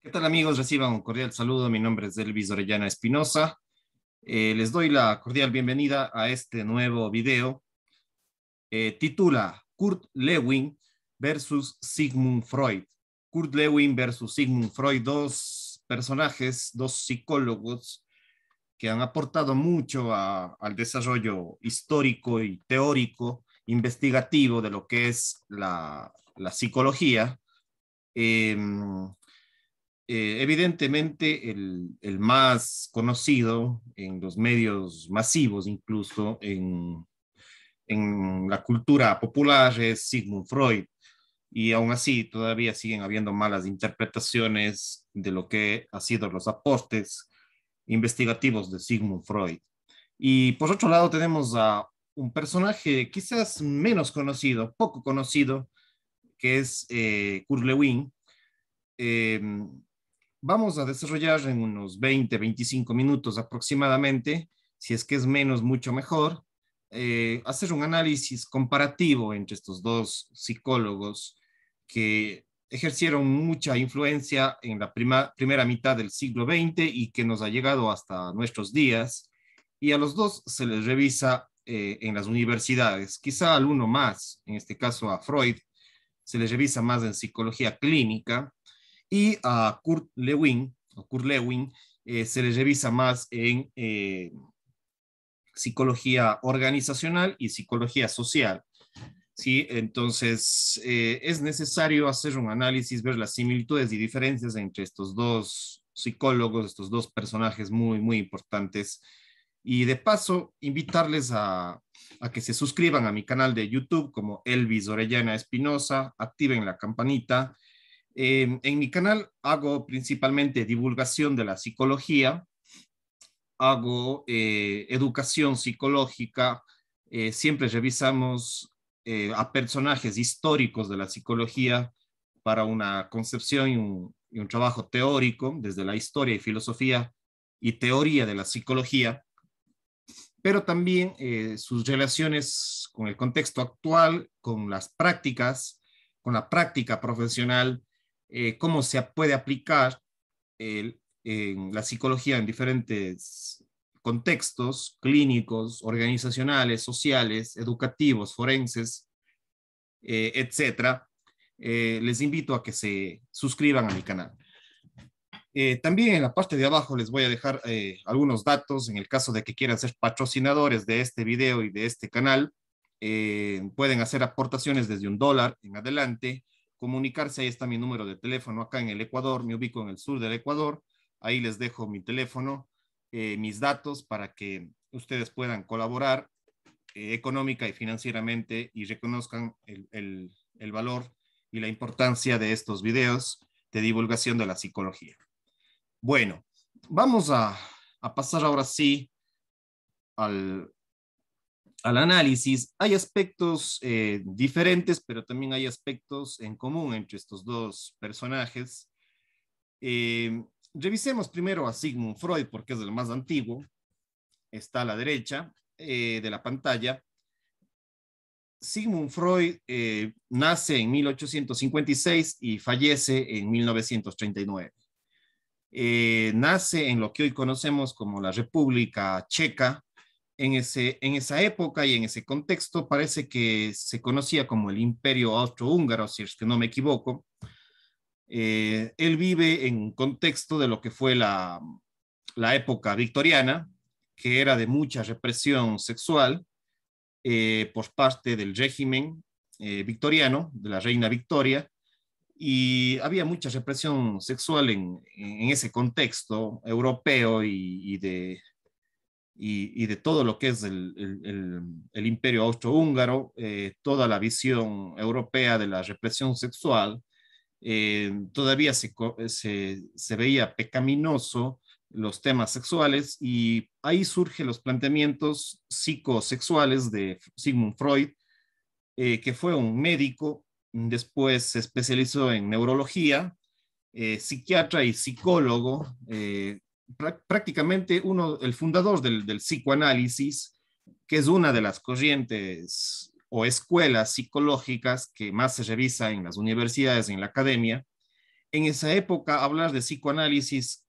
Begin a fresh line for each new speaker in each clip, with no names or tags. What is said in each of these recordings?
¿Qué tal amigos? Reciban un cordial saludo. Mi nombre es Elvis Orellana Espinosa. Les doy la cordial bienvenida a este nuevo video. Titula Kurt Lewin versus Sigmund Freud. Kurt Lewin versus Sigmund Freud, dos personajes, dos psicólogos que han aportado mucho al desarrollo histórico y teórico, investigativo de lo que es la psicología. Eh, Evidentemente, el más conocido en los medios masivos, incluso en la cultura popular, es Sigmund Freud. Y aún así, todavía siguen habiendo malas interpretaciones de lo que han sido los aportes investigativos de Sigmund Freud. Y por otro lado, tenemos a un personaje quizás menos conocido, poco conocido, que es Kurt Lewin. Eh, Vamos a desarrollar en unos 20, 25 minutos aproximadamente, si es que es menos, mucho mejor, hacer un análisis comparativo entre estos dos psicólogos que ejercieron mucha influencia en la primera mitad del siglo XX y que nos ha llegado hasta nuestros días. Y a los dos se les revisa en las universidades, quizá al uno más, en este caso a Freud, se les revisa más en psicología clínica y a Kurt Lewin se le revisa más en psicología organizacional y psicología social. ¿Sí? Entonces, es necesario hacer un análisis, ver las similitudes y diferencias entre estos dos psicólogos, estos dos personajes muy, muy importantes. Y de paso, invitarles a que se suscriban a mi canal de YouTube como Elvis Orellana Espinosa, activen la campanita. En mi canal hago principalmente divulgación de la psicología, hago educación psicológica, siempre revisamos a personajes históricos de la psicología para una concepción y un trabajo teórico desde la historia y filosofía y teoría de la psicología, pero también sus relaciones con el contexto actual, con las prácticas, con la práctica profesional, cómo se puede aplicar en la psicología en diferentes contextos clínicos, organizacionales, sociales, educativos, forenses, etcétera. Les invito a que se suscriban a mi canal. También en la parte de abajo les voy a dejar algunos datos en el caso de que quieran ser patrocinadores de este video y de este canal. Pueden hacer aportaciones desde $1 en adelante, comunicarse. Ahí está mi número de teléfono acá en el Ecuador, me ubico en el sur del Ecuador. Ahí les dejo mi teléfono, mis datos para que ustedes puedan colaborar económica y financieramente y reconozcan el valor y la importancia de estos videos de divulgación de la psicología. Bueno, vamos a pasar ahora sí al, al análisis. Hay aspectos diferentes, pero también hay aspectos en común entre estos dos personajes. Revisemos primero a Sigmund Freud, porque es el más antiguo. Está a la derecha de la pantalla. Sigmund Freud nace en 1856 y fallece en 1939. Nace en lo que hoy conocemos como la República Checa. En esa época y en ese contexto parece que se conocía como el Imperio Austrohúngaro, si es que no me equivoco. Él vive en un contexto de lo que fue la época victoriana, que era de mucha represión sexual por parte del régimen victoriano, de la reina Victoria, y había mucha represión sexual en ese contexto europeo y de todo lo que es el imperio austrohúngaro, toda la visión europea de la represión sexual. Todavía se veía pecaminoso los temas sexuales y ahí surgen los planteamientos psicosexuales de Sigmund Freud, que fue un médico, después se especializó en neurología, psiquiatra y psicólogo, prácticamente el fundador del psicoanálisis, que es una de las corrientes o escuelas psicológicas que más se revisa en las universidades, en la academia, En esa época, hablar de psicoanálisis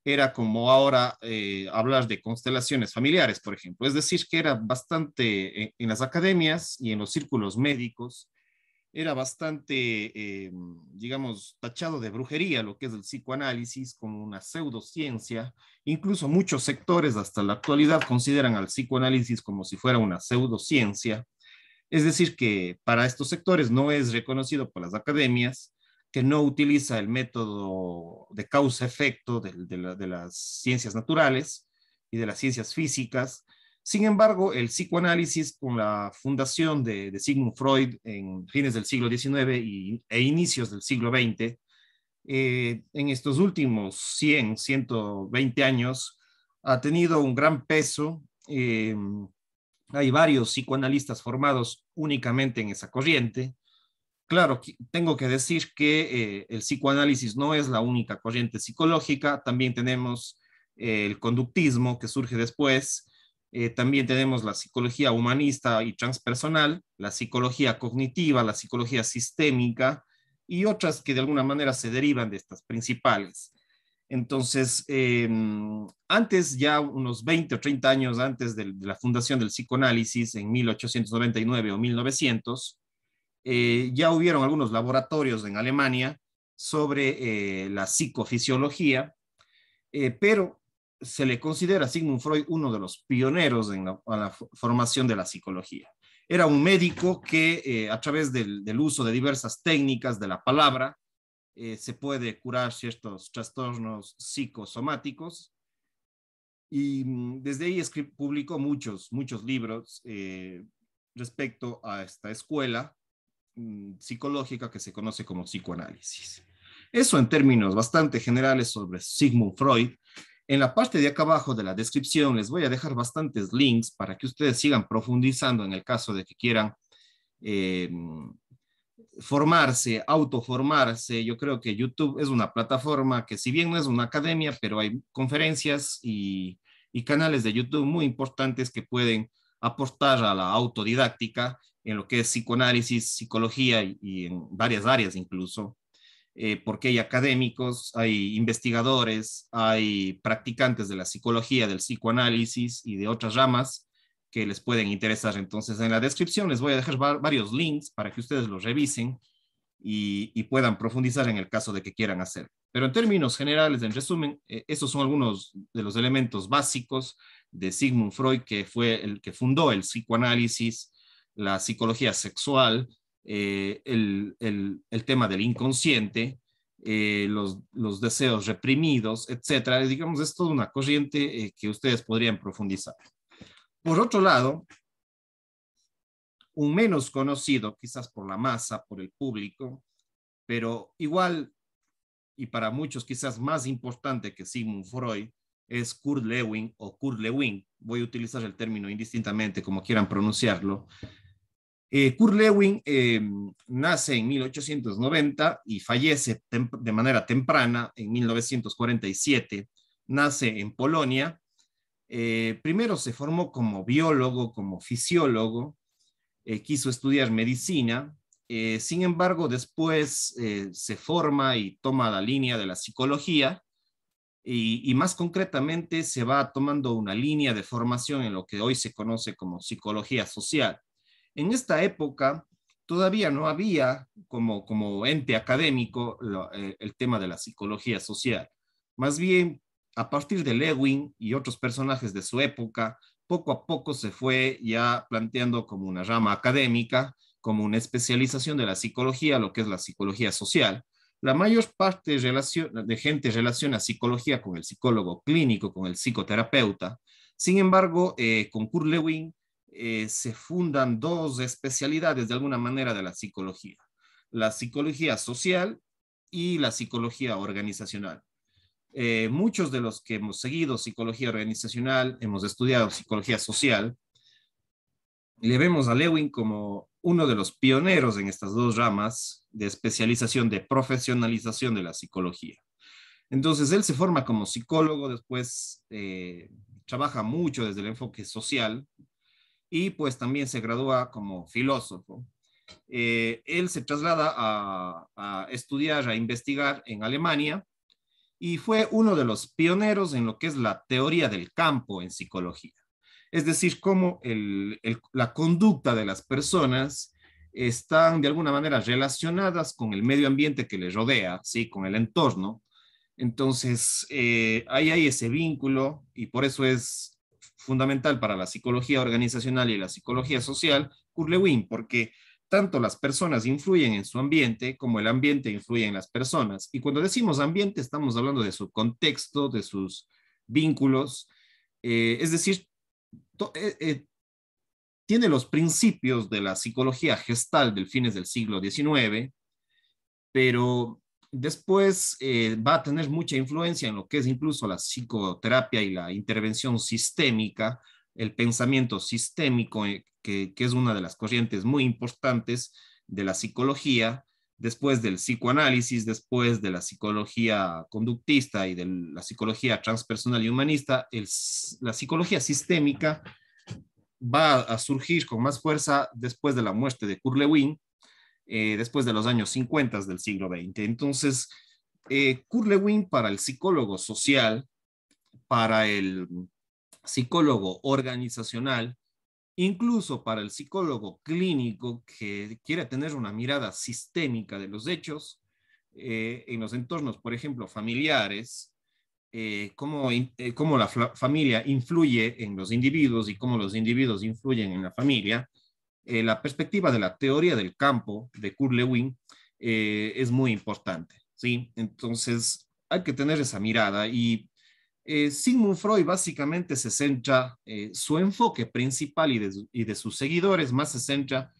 era como ahora hablar de constelaciones familiares, por ejemplo. Es decir, que era bastante, en las academias y en los círculos médicos, era bastante, digamos, tachado de brujería lo que es el psicoanálisis, como una pseudociencia. Incluso muchos sectores hasta la actualidad consideran al psicoanálisis como si fuera una pseudociencia. Es decir, que para estos sectores no es reconocido por las academias, que no utiliza el método de causa-efecto de las ciencias naturales y de las ciencias físicas. Sin embargo, el psicoanálisis, con la fundación de Sigmund Freud en fines del siglo XIX e inicios del siglo XX, en estos últimos 100, 120 años, ha tenido un gran peso. Hay varios psicoanalistas formados únicamente en esa corriente. Claro, tengo que decir que el psicoanálisis no es la única corriente psicológica, también tenemos el conductismo que surge después, también tenemos la psicología humanista y transpersonal, la psicología cognitiva, la psicología sistémica y otras que de alguna manera se derivan de estas principales. Entonces, antes, ya unos 20 o 30 años antes de la fundación del psicoanálisis, en 1899 o 1900, ya hubieron algunos laboratorios en Alemania sobre la psicofisiología, pero se le considera a Sigmund Freud uno de los pioneros en la formación de la psicología. Era un médico que a través del uso de diversas técnicas de la palabra se puede curar ciertos trastornos psicosomáticos y desde ahí publicó muchos libros respecto a esta escuela psicológica que se conoce como psicoanálisis. Eso en términos bastante generales sobre Sigmund Freud. En la parte de acá abajo de la descripción les voy a dejar bastantes links para que ustedes sigan profundizando en el caso de que quieran eh, formarse, autoformarse. Yo creo que YouTube es una plataforma que si bien no es una academia, pero hay conferencias y canales de YouTube muy importantes que pueden aportar a la autodidáctica en lo que es psicoanálisis, psicología y en varias áreas incluso, porque hay académicos, hay investigadores, hay practicantes de la psicología, del psicoanálisis y de otras ramas que les pueden interesar. Entonces, en la descripción les voy a dejar varios links para que ustedes los revisen y puedan profundizar en el caso de que quieran hacer. Pero en términos generales, en resumen, esos son algunos de los elementos básicos de Sigmund Freud, que fue el que fundó el psicoanálisis, la psicología sexual, el tema del inconsciente, los deseos reprimidos, etcétera. Digamos, es toda una corriente que ustedes podrían profundizar. Por otro lado, un menos conocido, quizás por la masa, por el público, pero igual y para muchos quizás más importante que Sigmund Freud, es Kurt Lewin o Kurt Lewin. Voy a utilizar el término indistintamente como quieran pronunciarlo. Kurt Lewin nace en 1890 y fallece de manera temprana en 1947. Nace en Polonia. Primero se formó como biólogo, como fisiólogo, quiso estudiar medicina, sin embargo después se forma y toma la línea de la psicología y más concretamente se va tomando una línea de formación en lo que hoy se conoce como psicología social. En esta época todavía no había como ente académico el tema de la psicología social. Más bien, a partir de Lewin y otros personajes de su época, poco a poco se fue ya planteando como una rama académica, como una especialización de la psicología, lo que es la psicología social. La mayor parte de gente relaciona psicología con el psicólogo clínico, con el psicoterapeuta. Sin embargo, con Kurt Lewin se fundan dos especialidades de alguna manera de la psicología: la psicología social y la psicología organizacional. Muchos de los que hemos seguido psicología organizacional, hemos estudiado psicología social, le vemos a Lewin como uno de los pioneros en estas dos ramas de especialización, de profesionalización de la psicología. Entonces, él se forma como psicólogo, después trabaja mucho desde el enfoque social y pues también se gradúa como filósofo. Él se traslada a estudiar, a investigar en Alemania y fue uno de los pioneros en lo que es la teoría del campo en psicología. Es decir, cómo la conducta de las personas están de alguna manera relacionadas con el medio ambiente que les rodea, ¿sí? Con el entorno. Entonces, ahí hay ese vínculo y por eso es fundamental para la psicología organizacional y la psicología social, Kurt Lewin, porque tanto las personas influyen en su ambiente como el ambiente influye en las personas. Y cuando decimos ambiente, estamos hablando de su contexto, de sus vínculos, es decir, to, tiene los principios de la psicología gestal del fines del siglo XIX, pero después va a tener mucha influencia en lo que es incluso la psicoterapia y la intervención sistémica, el pensamiento sistémico, que es una de las corrientes muy importantes de la psicología, después del psicoanálisis, después de la psicología conductista y de la psicología transpersonal y humanista, la psicología sistémica va a surgir con más fuerza después de la muerte de Kurt Lewin, después de los años 50 del siglo XX. Entonces, Kurt Lewin para el psicólogo social, para el psicólogo organizacional, incluso para el psicólogo clínico que quiere tener una mirada sistémica de los hechos en los entornos, por ejemplo, familiares, cómo la familia influye en los individuos y cómo los individuos influyen en la familia. La perspectiva de la teoría del campo de Kurt Lewin es muy importante, ¿sí? Entonces, hay que tener esa mirada y Sigmund Freud básicamente se centra, su enfoque principal y de sus seguidores más se centra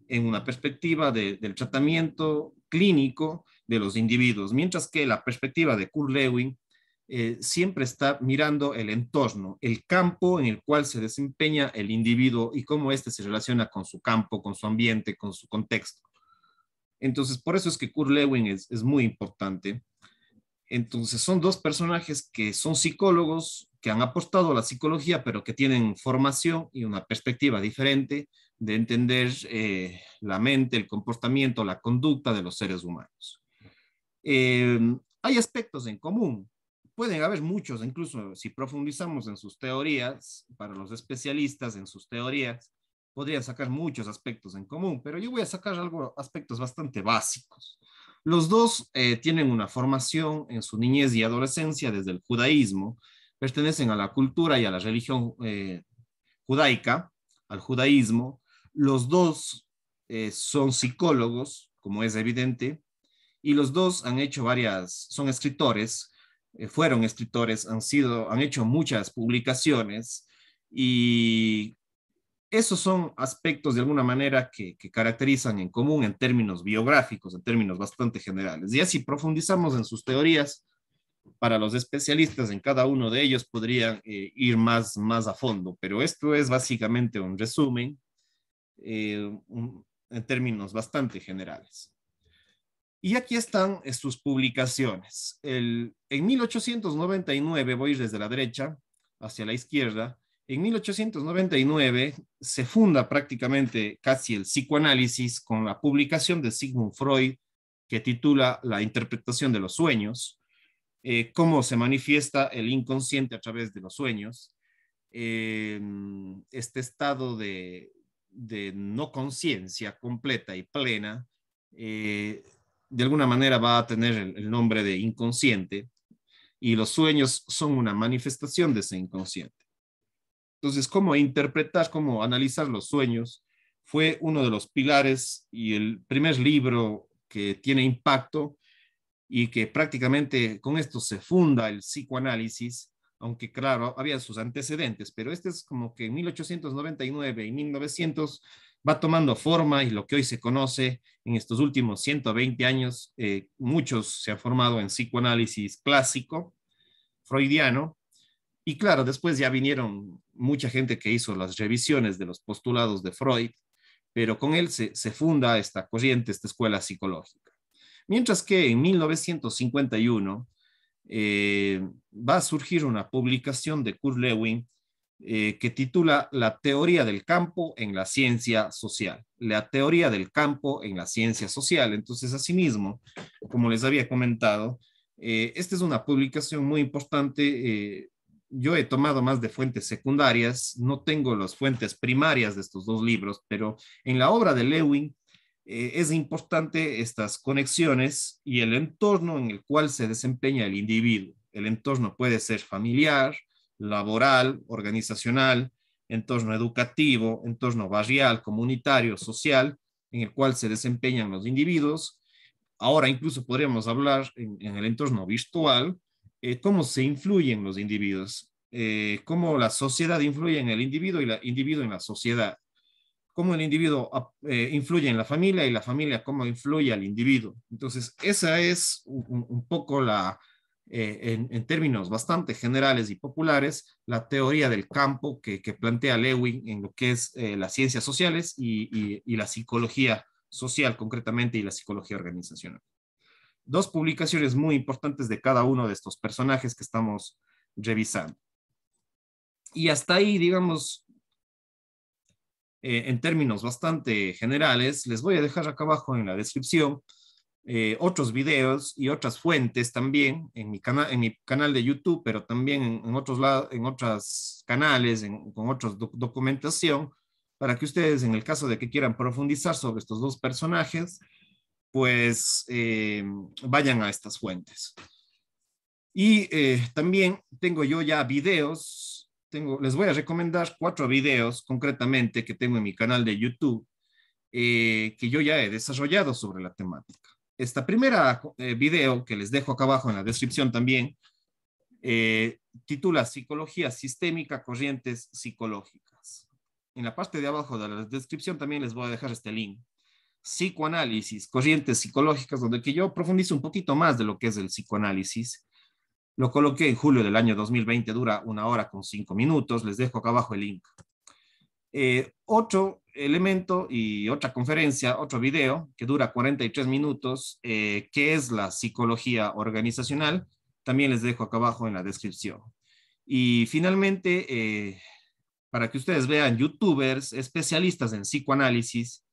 en una perspectiva del tratamiento clínico de los individuos, mientras que la perspectiva de Kurt Lewin siempre está mirando el entorno, el campo en el cual se desempeña el individuo y cómo éste se relaciona con su campo, con su ambiente, con su contexto. Entonces, por eso es que Kurt Lewin es muy importante. Entonces, son dos personajes que son psicólogos, que han apostado a la psicología, pero que tienen formación y una perspectiva diferente de entender la mente, el comportamiento, la conducta de los seres humanos. Eh, Hay aspectos en común, pueden haber muchos, incluso si profundizamos en sus teorías, para los especialistas en sus teorías, podrían sacar muchos aspectos en común, pero yo voy a sacar aspectos bastante básicos. Los dos tienen una formación en su niñez y adolescencia desde el judaísmo, pertenecen a la cultura y a la religión judaica, al judaísmo. Los dos son psicólogos, como es evidente, y los dos han hecho son escritores, fueron escritores, han hecho muchas publicaciones y esos son aspectos de alguna manera que caracterizan en común en términos biográficos, en términos bastante generales. Y así profundizamos en sus teorías, para los especialistas en cada uno de ellos podrían ir más a fondo, pero esto es básicamente un resumen en términos bastante generales. Y aquí están sus publicaciones. En 1899, voy desde la derecha hacia la izquierda, en 1899 se funda prácticamente casi el psicoanálisis con la publicación de Sigmund Freud que titula La interpretación de los sueños, cómo se manifiesta el inconsciente a través de los sueños, este estado de no conciencia completa y plena, de alguna manera va a tener el nombre de inconsciente y los sueños son una manifestación de ese inconsciente. Entonces, cómo interpretar, cómo analizar los sueños fue uno de los pilares y el primer libro que tiene impacto y que prácticamente con esto se funda el psicoanálisis, aunque claro, había sus antecedentes, pero este es como que en 1899 y 1900 va tomando forma y lo que hoy se conoce en estos últimos 120 años, muchos se han formado en psicoanálisis clásico, freudiano, y claro, después ya vinieron mucha gente que hizo las revisiones de los postulados de Freud, pero con él se funda esta corriente, esta escuela psicológica. Mientras que en 1951 va a surgir una publicación de Kurt Lewin que titula La teoría del campo en la ciencia social. La teoría del campo en la ciencia social. Entonces, asimismo, como les había comentado, esta es una publicación muy importante. Yo he tomado más de fuentes secundarias, no tengo las fuentes primarias de estos dos libros, pero en la obra de Lewin es importante estas conexiones y el entorno en el cual se desempeña el individuo. El entorno puede ser familiar, laboral, organizacional, entorno educativo, entorno barrial, comunitario, social, en el cual se desempeñan los individuos. Ahora incluso podríamos hablar en el entorno virtual, cómo se influyen los individuos, cómo la sociedad influye en el individuo y el individuo en la sociedad, cómo el individuo influye en la familia y la familia cómo influye al individuo. Entonces, esa es un poco en términos bastante generales y populares, la teoría del campo que plantea Lewin en lo que es las ciencias sociales y la psicología social concretamente y la psicología organizacional. Dos publicaciones muy importantes de cada uno de estos personajes que estamos revisando. Y hasta ahí, digamos, en términos bastante generales, les voy a dejar acá abajo en la descripción otros videos y otras fuentes también en mi canal de YouTube, pero también en otros lados, en otros canales, con otros documentación, para que ustedes, en el caso de que quieran profundizar sobre estos dos personajes, pues vayan a estas fuentes. Y también tengo yo ya videos, les voy a recomendar 4 videos concretamente que tengo en mi canal de YouTube, que yo ya he desarrollado sobre la temática. Esta primera video que les dejo acá abajo en la descripción también, titula Psicología Sistémica, Corrientes Psicológicas. En la parte de abajo de la descripción también les voy a dejar este link. Psicoanálisis, corrientes psicológicas, donde que yo profundizo un poquito más de lo que es el psicoanálisis. Lo coloqué en julio del año 2020, dura 1 hora con 5 minutos. Les dejo acá abajo el link. Otro elemento y otra conferencia, otro video que dura 43 minutos, que es la psicología organizacional. También les dejo acá abajo en la descripción. Y finalmente, para que ustedes vean, youtubers especialistas en psicoanálisis,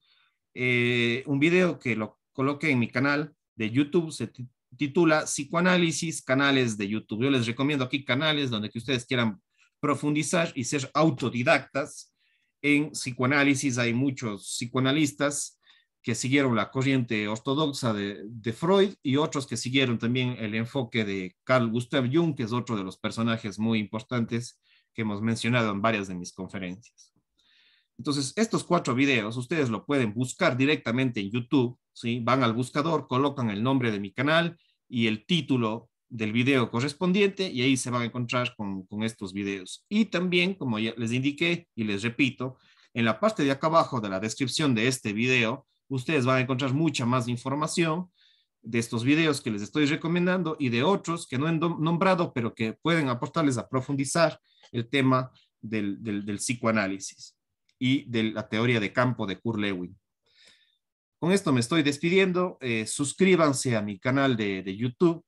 un video que lo coloqué en mi canal de YouTube, se titula Psicoanálisis, canales de YouTube. Yo les recomiendo aquí canales donde que ustedes quieran profundizar y ser autodidactas en psicoanálisis. Hay muchos psicoanalistas que siguieron la corriente ortodoxa de Freud y otros que siguieron también el enfoque de Carl Gustav Jung, que es otro de los personajes muy importantes que hemos mencionado en varias de mis conferencias. Entonces, estos 4 videos ustedes lo pueden buscar directamente en YouTube, ¿sí? Van al buscador, colocan el nombre de mi canal y el título del video correspondiente y ahí se van a encontrar con estos videos. Y también, como ya les indiqué y les repito, en la parte de acá abajo de la descripción de este video, ustedes van a encontrar mucha más información de estos videos que les estoy recomendando y de otros que no he nombrado, pero que pueden aportarles a profundizar el tema del psicoanálisis y de la teoría de campo de Kurt Lewin. Con esto me estoy despidiendo. Suscríbanse a mi canal de YouTube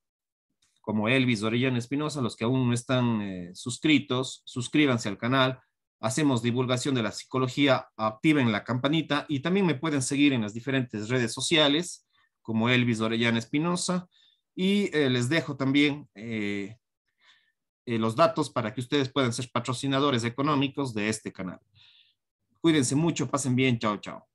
como Elvis Orellana Espinosa. Los que aún no están suscritos, suscríbanse al canal. Hacemos divulgación de la psicología, activen la campanita y también me pueden seguir en las diferentes redes sociales como Elvis Orellana Espinosa. Y les dejo también los datos para que ustedes puedan ser patrocinadores económicos de este canal. Cuídense mucho, pasen bien, chao, chao.